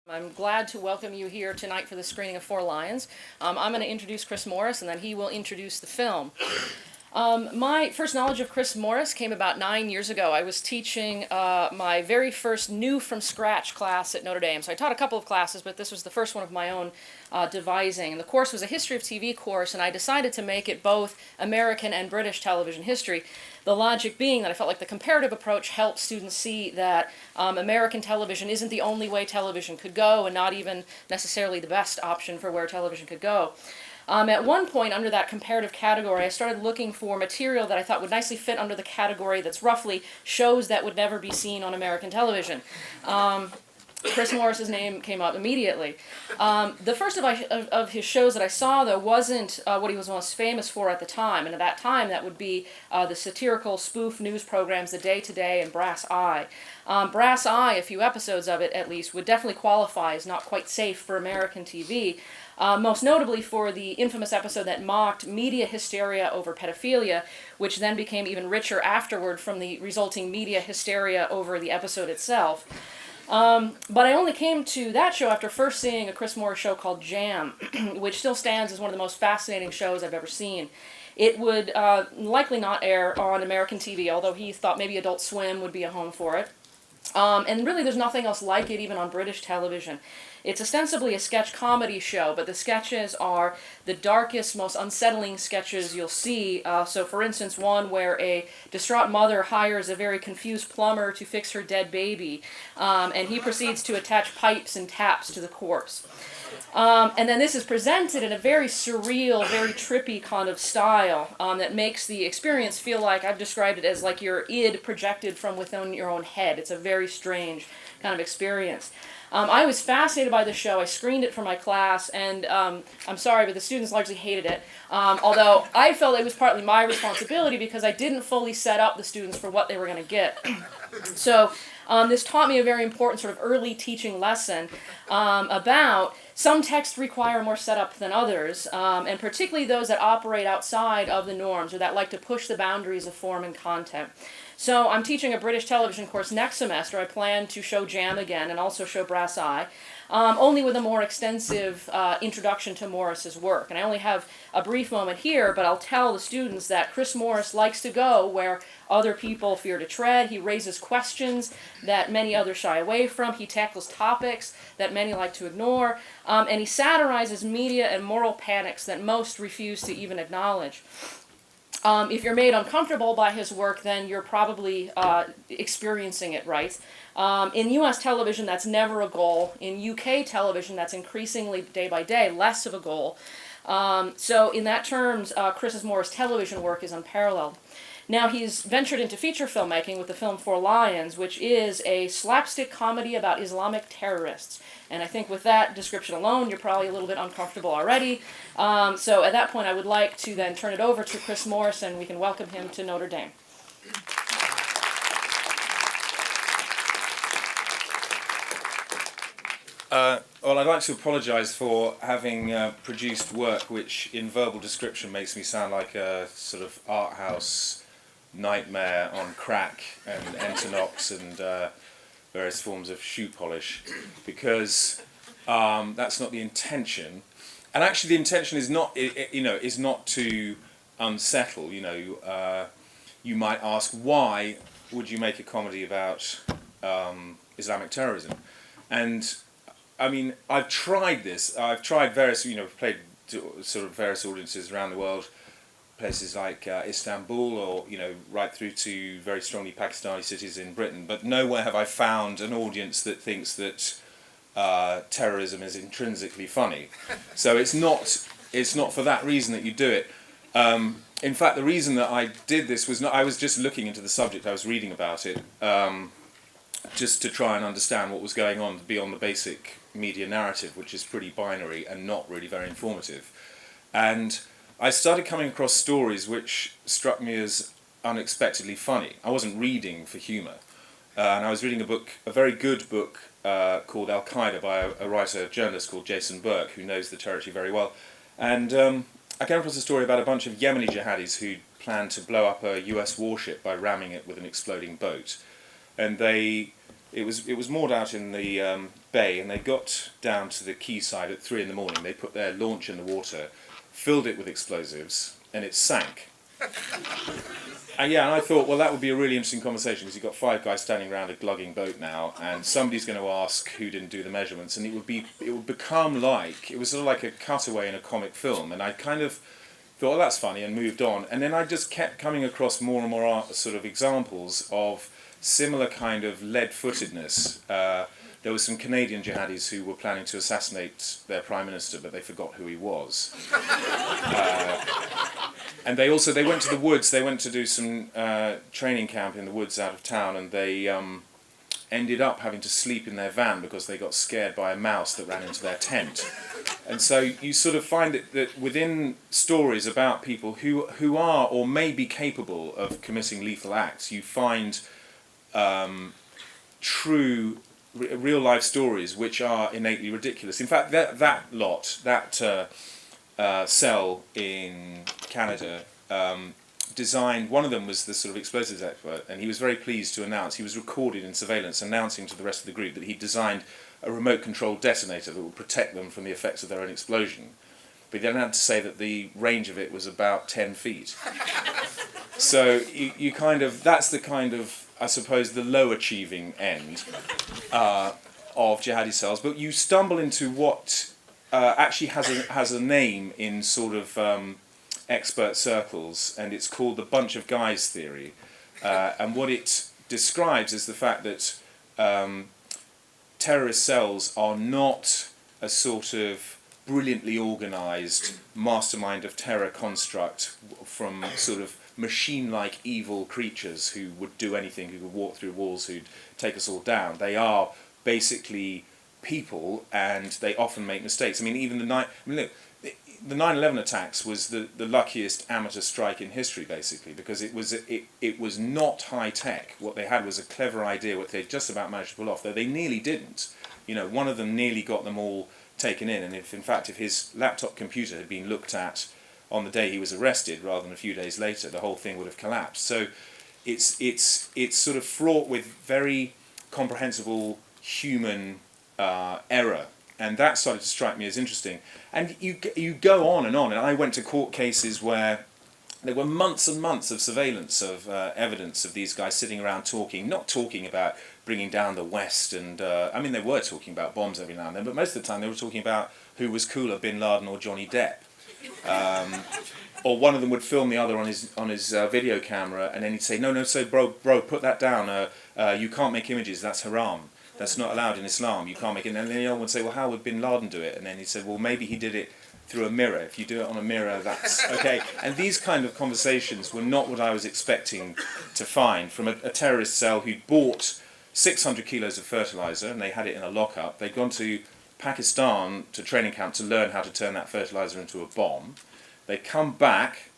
I'm glad to welcome you here tonight for the screening of Four Lions. I'm going to introduce Chris Morris, and then he will introduce the film. My first knowledge of Chris Morris came about 9 years ago. I was teaching my very first new from scratch class at Notre Dame. So I taught a couple of classes, but this was the first one of my own devising. And the course was a history of TV course, and I decided to make it both American and British television history. The logic being that I felt like the comparative approach helped students see that American television isn't the only way television could go, and not even necessarily the best option for where television could go. At one point, under that comparative category, I started looking for material that I thought would nicely fit under the category that's roughly shows that would never be seen on American television. Chris Morris's name came up immediately. The first of his shows that I saw, though, wasn't what he was most famous for at the time. And at that time, that would be the satirical spoof news programs, The Day Today and Brass Eye. Brass Eye, a few episodes of it at least, would definitely qualify as not quite safe for American TV. Most notably for the infamous episode that mocked media hysteria over pedophilia, which then became even richer afterward from the resulting media hysteria over the episode itself. But I only came to that show after first seeing a Chris Morris show called Jam, which still stands as one of the most fascinating shows I've ever seen. It would likely not air on American TV, although he thought maybe Adult Swim would be a home for it. And really there's nothing else like it even on British television. It's ostensibly a sketch comedy show, but the sketches are the darkest, most unsettling sketches you'll see. So for instance, one where a distraught mother hires a very confused plumber to fix her dead baby, and he proceeds to attach pipes and taps to the corpse. And then this is presented in a very surreal, very trippy kind of style that makes the experience feel like, I've described it as like your id projected from within your own head. It's a very strange kind of experience. I was fascinated by the show. I screened it for my class, and I'm sorry, but the students largely hated it. Although I felt it was partly my responsibility because I didn't fully set up the students for what they were going to get. So this taught me a very important sort of early teaching lesson about some texts require more setup than others, and particularly those that operate outside of the norms or that like to push the boundaries of form and content. So I'm teaching a British television course next semester. I plan to show Jam again and also show Brass Eye, only with a more extensive introduction to Morris's work. And I only have a brief moment here, but I'll tell the students that Chris Morris likes to go where other people fear to tread. He raises questions that many others shy away from. He tackles topics that many like to ignore. And he satirizes media and moral panics that most refuse to even acknowledge. If you're made uncomfortable by his work, then you're probably experiencing it, right? In U.S. television, that's never a goal. In U.K. television, that's increasingly, day by day, less of a goal. So in that terms, Chris Morris' television work is unparalleled. Now, he's ventured into feature filmmaking with the film Four Lions, which is a slapstick comedy about Islamic terrorists. And I think with that description alone, you're probably a little bit uncomfortable already. So at that point, I would like to then turn it over to Chris Morris, and we can welcome him to Notre Dame. Well, I'd like to apologise for having produced work which, in verbal description, makes me sound like a sort of art house nightmare on crack and Entonox and various forms of shoe polish, because that's not the intention. And actually, the intention is not, is not to unsettle. You might ask, why would you make a comedy about Islamic terrorism? And I mean, I've tried this. I've tried various, played to sort of various audiences around the world, places like Istanbul, or right through to very strongly Pakistani cities in Britain. But nowhere have I found an audience that thinks that terrorism is intrinsically funny. So it's not for that reason that you do it. In fact, the reason that I did this was not. I was just looking into the subject. I was reading about it, just to try and understand what was going on beyond the basic media narrative, which is pretty binary and not really very informative. And I started coming across stories which struck me as unexpectedly funny. I wasn't reading for humour, and I was reading a very good book called Al-Qaeda by a writer, journalist called Jason Burke, who knows the territory very well. And I came across a story about a bunch of Yemeni jihadis who planned to blow up a US warship by ramming it with an exploding boat. And they It was moored out in the bay, and they got down to the quayside at 3 in the morning. They put their launch in the water, filled it with explosives, and it sank. And I thought, well, that would be a really interesting conversation, because you've got 5 guys standing around a glugging boat now, and somebody's going to ask who didn't do the measurements, and it would become like, it was sort of like a cutaway in a comic film, and I kind of thought, well, that's funny, and moved on. And then I just kept coming across more and more sort of examples of similar kind of lead-footedness. There were some Canadian jihadis who were planning to assassinate their prime minister, but they forgot who he was. And they went to the woods. They went to do some training camp in the woods out of town, and they ended up having to sleep in their van because they got scared by a mouse that ran into their tent. And so you sort of find that within stories about people who are or may be capable of committing lethal acts, you find true real life stories which are innately ridiculous. In fact, that cell in Canada designed, one of them was the sort of explosives expert, and he was very pleased to announce, he was recorded in surveillance announcing to the rest of the group that he designed a remote controlled detonator that would protect them from the effects of their own explosion. But he then had to say that the range of it was about 10 feet. So you kind of, that's the kind of, I suppose, the low achieving end of jihadi cells. But you stumble into what actually has a name in sort of expert circles, and it's called the bunch of guys theory. And what it describes is the fact that terrorist cells are not a sort of brilliantly organised mastermind of terror construct from sort of machine-like evil creatures who would do anything, who could walk through walls, who'd take us all down. They are basically people, and they often make mistakes. I mean, even the 9/11 attacks was the luckiest amateur strike in history, basically, because it was not high tech. What they had was a clever idea, what they just about managed to pull off, though they nearly didn't. One of them nearly got them all taken in, and if his laptop computer had been looked at on the day he was arrested rather than a few days later, the whole thing would have collapsed. So it's sort of fraught with very comprehensible human error. And that started to strike me as interesting. And you go on, and I went to court cases where there were months and months of surveillance of evidence of these guys sitting around not talking about bringing down the West, and I mean, they were talking about bombs every now and then, but most of the time they were talking about who was cooler, Bin Laden or Johnny Depp. Or one of them would film the other on his video camera, and then he'd say, no, so bro, put that down. You can't make images. That's haram. That's not allowed in Islam. You can't make it. And then the other one would say, well, how would Bin Laden do it? And then he said, well, maybe he did it through a mirror. If you do it on a mirror, that's okay. And these kind of conversations were not what I was expecting to find from a terrorist cell who'd bought 600 kilos of fertilizer, and they had it in a lockup. They'd gone to Pakistan to training camp to learn how to turn that fertilizer into a bomb. They'd come back,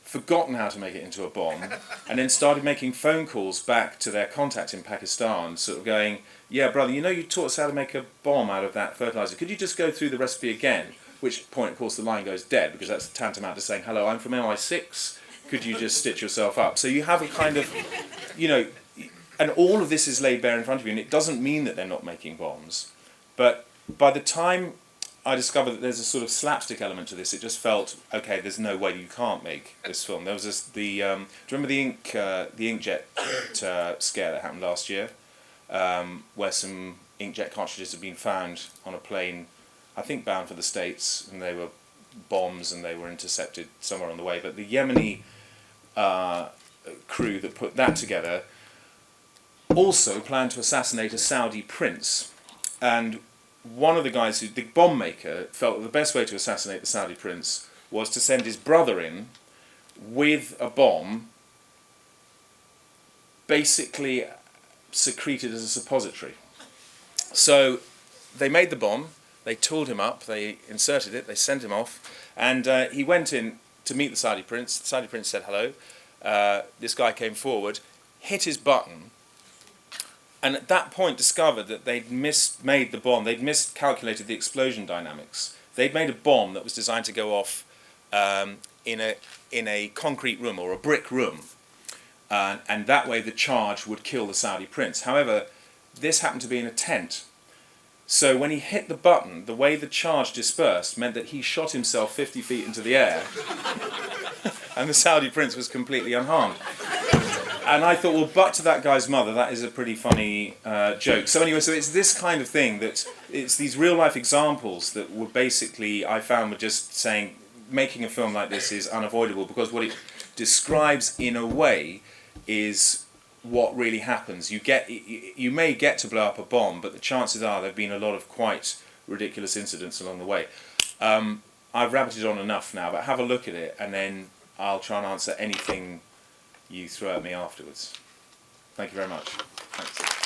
forgotten how to make it into a bomb, and then started making phone calls back to their contact in Pakistan, sort of going, yeah, brother, you taught us how to make a bomb out of that fertilizer. Could you just go through the recipe again? Which point, of course, the line goes dead, because that's tantamount to saying, hello, I'm from MI6. Could you just stitch yourself up? So you have a kind of, and all of this is laid bare in front of you, and it doesn't mean that they're not making bombs. But by the time I discovered that there's a sort of slapstick element to this, it just felt, okay, there's no way you can't make this film. There was this, do you remember the inkjet scare that happened last year, where some inkjet cartridges had been found on a plane, I think bound for the States, and they were bombs, and they were intercepted somewhere on the way. But the Yemeni crew that put that together also planned to assassinate a Saudi prince, and one of the guys, the bomb maker, felt that the best way to assassinate the Saudi prince was to send his brother in with a bomb basically secreted as a suppository. So they made the bomb, they tooled him up, they inserted it, they sent him off, and he went in to meet the Saudi prince. The Saudi prince said hello. This guy came forward, hit his button, and at that point discovered that they'd made the bomb, they'd miscalculated the explosion dynamics. They'd made a bomb that was designed to go off in a concrete room or a brick room, and that way the charge would kill the Saudi prince. However, this happened to be in a tent. So when he hit the button, the way the charge dispersed meant that he shot himself 50 feet into the air, and the Saudi prince was completely unharmed. And I thought, well, but to that guy's mother, that is a pretty funny joke. So anyway, so it's this kind of thing that it's these real life examples that were basically, I found, were just saying making a film like this is unavoidable, because what it describes in a way is what really happens. You may get to blow up a bomb, but the chances are there have been a lot of quite ridiculous incidents along the way. I've rabbited on enough now, but have a look at it, and then I'll try and answer anything you throw at me afterwards. Thank you very much. Thanks.